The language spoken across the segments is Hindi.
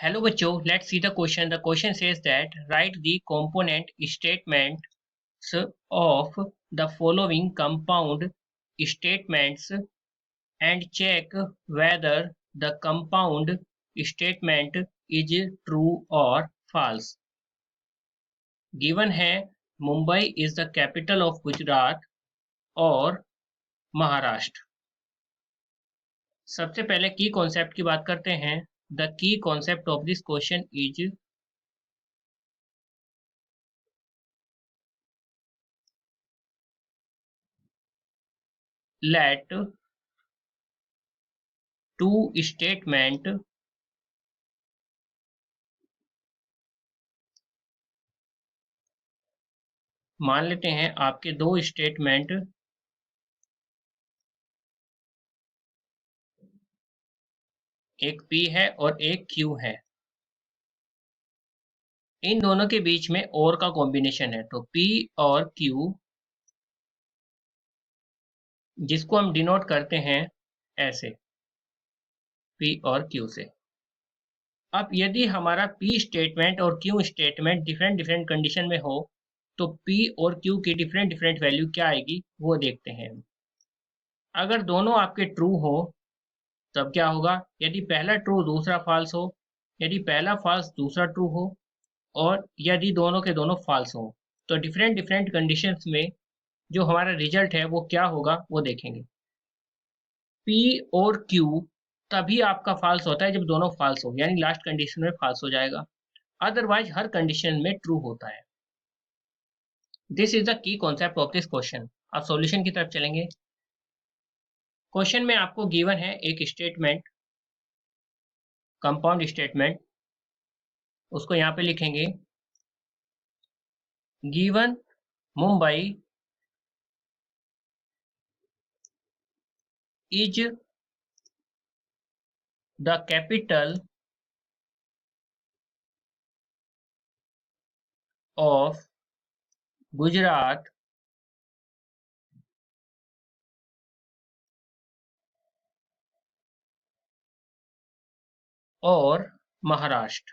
Hello बच्चों, let's see the question. The question says that write the component statements of the following compound statements and check whether the compound statement is true or false. Given है Mumbai is the capital of Gujarat और महाराष्ट्र. सबसे पहले की कॉन्सेप्ट की बात करते हैं. The key concept of this question is let two statement मान लेते हैं आपके दो स्टेटमेंट एक P है और एक Q है. इन दोनों के बीच में और का कॉम्बिनेशन है, तो P और Q जिसको हम डिनोट करते हैं ऐसे P और Q से. अब यदि हमारा P स्टेटमेंट और Q स्टेटमेंट डिफरेंट कंडीशन में हो तो P और Q की डिफरेंट वैल्यू क्या आएगी वो देखते हैं. अगर दोनों आपके ट्रू हो तब क्या होगा, यदि पहला ट्रू दूसरा फॉल्स हो, यदि पहला फॉल्स दूसरा ट्रू हो और यदि दोनों के दोनों फॉल्स हो तो डिफरेंट कंडीशंस में जो हमारा रिजल्ट है वो क्या होगा वो देखेंगे. P और Q तभी आपका फॉल्स होता है जब दोनों फॉल्स हो, यानी लास्ट कंडीशन में फॉल्स हो जाएगा, अदरवाइज हर कंडीशन में ट्रू होता है. This is the key concept of this question. अब सॉल्यूशन की तरफ चलेंगे. क्वेश्चन में आपको गिवन है एक स्टेटमेंट, कंपाउंड स्टेटमेंट, उसको यहाँ पे लिखेंगे given Mumbai is the capital of Gujarat और महाराष्ट्र.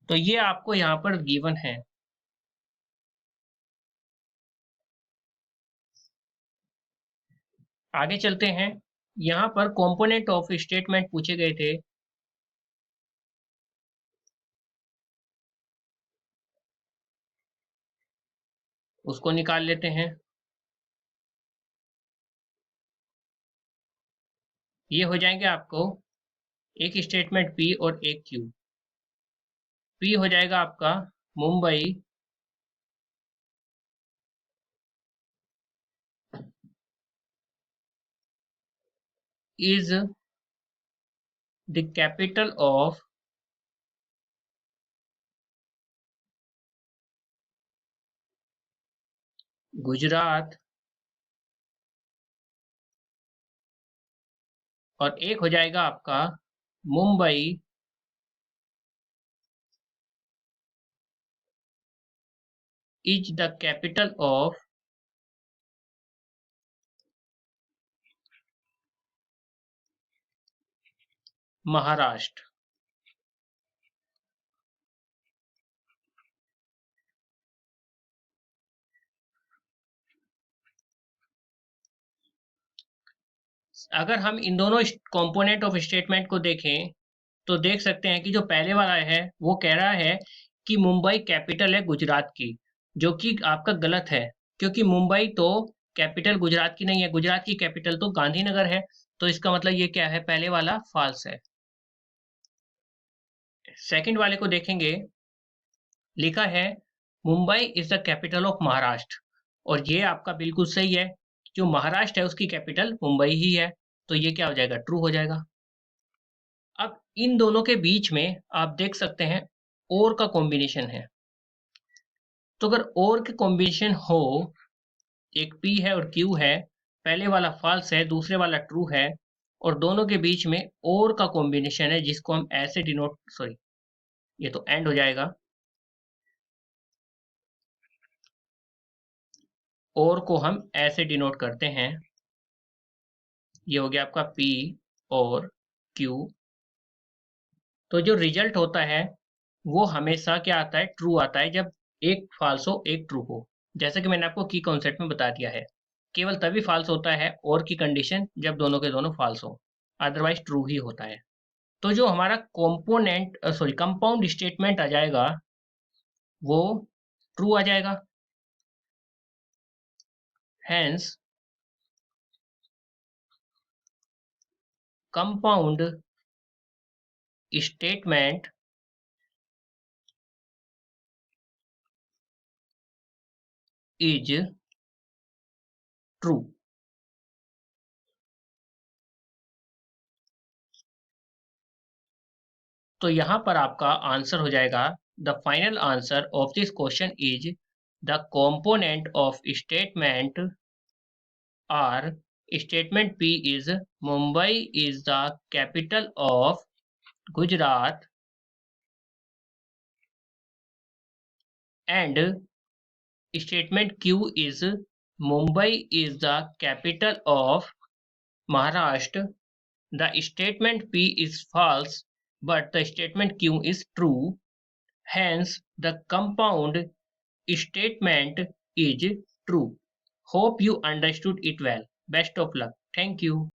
तो ये आपको यहाँ पर गिवन है. आगे चलते हैं. यहाँ पर कंपोनेंट ऑफ स्टेटमेंट पूछे गए थे. उसको निकाल लेते हैं. ये हो जाएंगे आपको एक स्टेटमेंट P और एक Q. P हो जाएगा आपका Mumbai is the capital of Gujarat और एक हो जाएगा आपका Mumbai is the capital of Maharashtra. अगर हम इन दोनों कंपोनेंट ऑफ स्टेटमेंट को देखें तो देख सकते हैं कि जो पहले वाला है वो कह रहा है कि मुंबई कैपिटल है गुजरात की, जो कि आपका गलत है, क्योंकि मुंबई तो कैपिटल गुजरात की नहीं है, गुजरात की कैपिटल तो गांधीनगर है. तो इसका मतलब ये क्या है, पहले वाला फॉल्स है. सेकंड वाले को देखेंगे, लिखा है Mumbai is the capital of Maharashtra, और ये आपका बिल्कुल सही है. जो महाराष्ट्र है उसकी कैपिटल मुंबई ही है, तो ये क्या हो जाएगा, ट्रू हो जाएगा. अब इन दोनों के बीच में आप देख सकते हैं और का कॉम्बिनेशन है. तो अगर और के कॉम्बिनेशन हो, एक P है और Q है, पहले वाला फॉल्स है दूसरे वाला ट्रू है, और दोनों के बीच में और का कॉम्बिनेशन है जिसको हम ऐसे डिनोट, सॉरी ये तो एंड हो जाएगा, और को हम ऐसे डिनोट करते हैं, ये हो गया आपका P और Q। तो जो रिजल्ट होता है वो हमेशा क्या आता है, ट्रू आता है, जब एक फाल्स हो एक ट्रू हो। जैसे कि मैंने आपको की कॉन्सेप्ट में बता दिया है, केवल तभी फाल्स होता है और की कंडीशन जब दोनों के दोनों फाल्स हो, अदरवाइज ट्रू ही होता है। तो जो हमारा कंपाउंड स्टेटमेंट आ जाएगा वो ट्रू आ जाएगा। Hence compound statement is true. तो यहाँ पर आपका आंसर हो जाएगा, the final answer of this question is the component of statement are statement P is Mumbai is the capital of Gujarat and statement Q is Mumbai is the capital of Maharashtra. The statement P is false but the statement Q is true. Hence, the compound statement is true. Hope you understood it well. Best of luck. Thank you.